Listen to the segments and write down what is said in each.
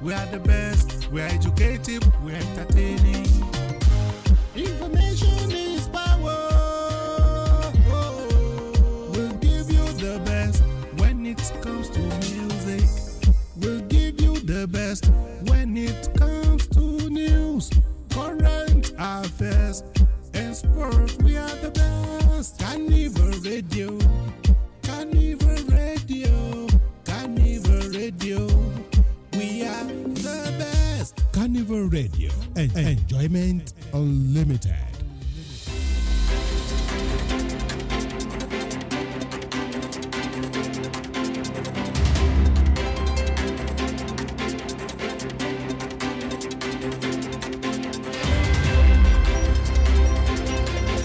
We are the best. We are educative. We are entertaining. Information is power. We'll give you the best when it comes to music. We'll give you the best when it comes to news, current affairs, and sports. We are the best. Carnival Radio. Carnival Radio. Carnival Radio. We are the best. Carnival Radio. Enjoyment Unlimited.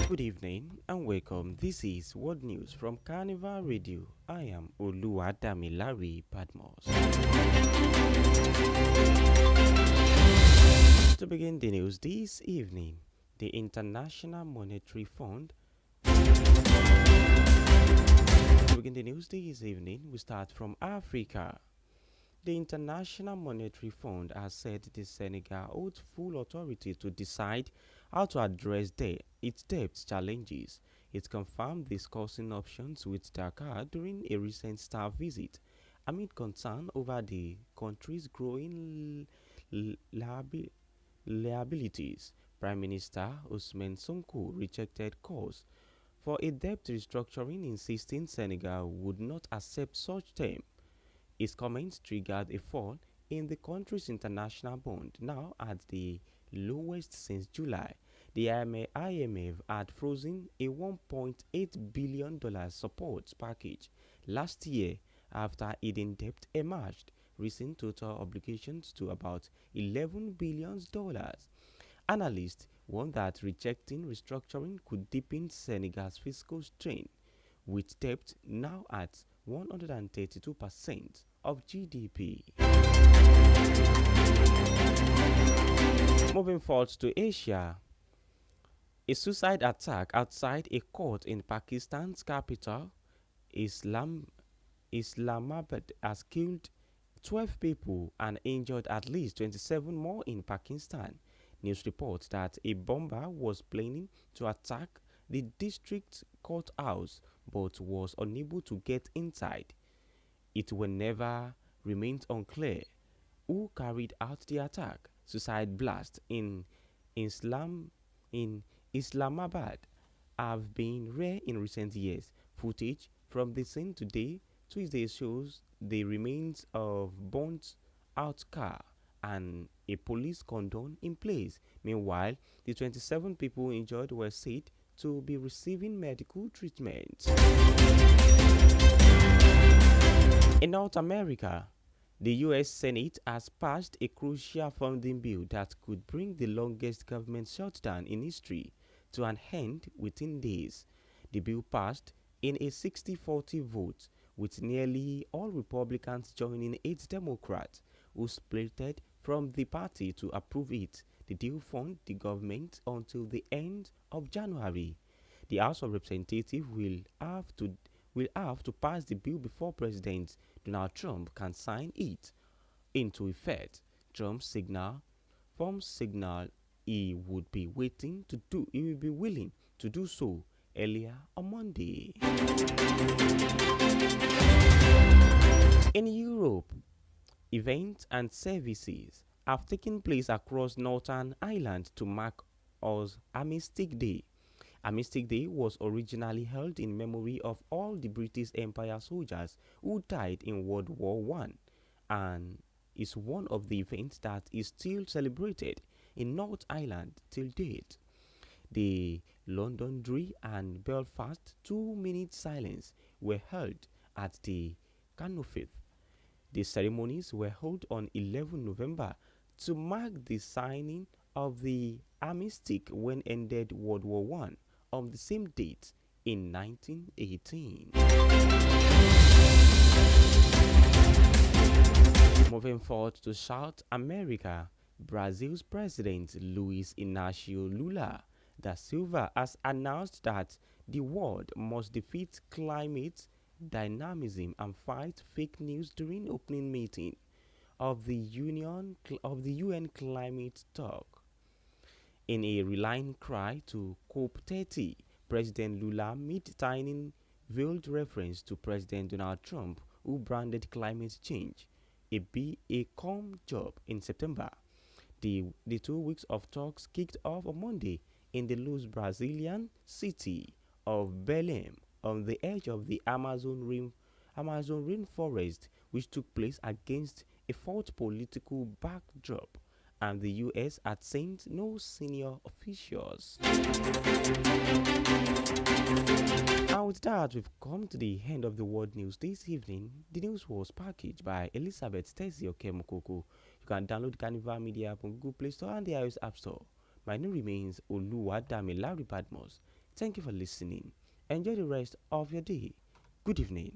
Good evening and welcome. This is World News from Carnival Radio. I am Oluwadamilare Badmus. To begin the news this evening, the International Monetary Fund. We start from Africa. The International Monetary Fund has said the Senegal holds full authority to decide how to address its debt challenges. It confirmed discussing options with Dakar during a recent staff visit, amid concern over the country's growing liabilities. Prime Minister Ousmane Sonko rejected calls for a debt restructuring, insisting Senegal would not accept such terms. His comments triggered a fall in the country's international bond, now at the lowest since July. The IMF had frozen a $1.8 billion support package last year after hidden debt emerged, raising total obligations to about $11 billion. Analysts warn that rejecting restructuring could deepen Senegal's fiscal strain, with debt now at 132% of GDP. Moving forward to Asia, a suicide attack outside a court in Pakistan's capital, Islamabad, has killed 12 people and injured at least 27 more in Pakistan. News reports that a bomber was planning to attack the district courthouse but was unable to get inside. It will never remains unclear who carried out the attack. Suicide blasts in Islamabad have been rare in recent years. Footage from the scene Tuesday shows the remains of burnt-out car and a police cordon in place. Meanwhile, the 27 people injured were said to be receiving medical treatment. In North America, the U.S. Senate has passed a crucial funding bill that could bring the longest government shutdown in history to an end within days. The bill passed in a 60-40 vote, with nearly all Republicans joining 8 Democrats who split from the party to approve it. The deal funds the government until the end of January. The House of Representatives will have to pass the bill before President Donald Trump can sign it into effect. Trump signaled he would be willing to do so earlier on Monday. In Europe, events and services have taken place across Northern Ireland to mark Armistice Day. Armistice Day was originally held in memory of all the British Empire soldiers who died in World War I and is one of the events that is still celebrated in North Ireland till date. The Londonderry and Belfast 2-minute silence were held at the Carnival. The ceremonies were held on 11 November to mark the signing of the armistice when ended World War I on the same date in 1918. Moving forward to South America, Brazil's President Luiz Inácio Lula da Silva has announced that the world must defeat climate dynamism and fight fake news during opening meeting of the UN climate talk. In a rallying cry to COP30, President Lula made tiny veiled reference to President Donald Trump, who branded climate change a calm job in September. The 2 weeks of talks kicked off on Monday in the loose Brazilian city of Belém on the edge of the Amazon rainforest, which took place against a false political backdrop, and the US had sent no senior officials. And with that, we've come to the end of the world news this evening. The news was packaged by Elizabeth Tezio Kemukoko. You can download Carnival Media app on Google Play Store and the iOS App Store. My name remains Oluwadami Larry Badmos. Thank you for listening. Enjoy the rest of your day. Good evening.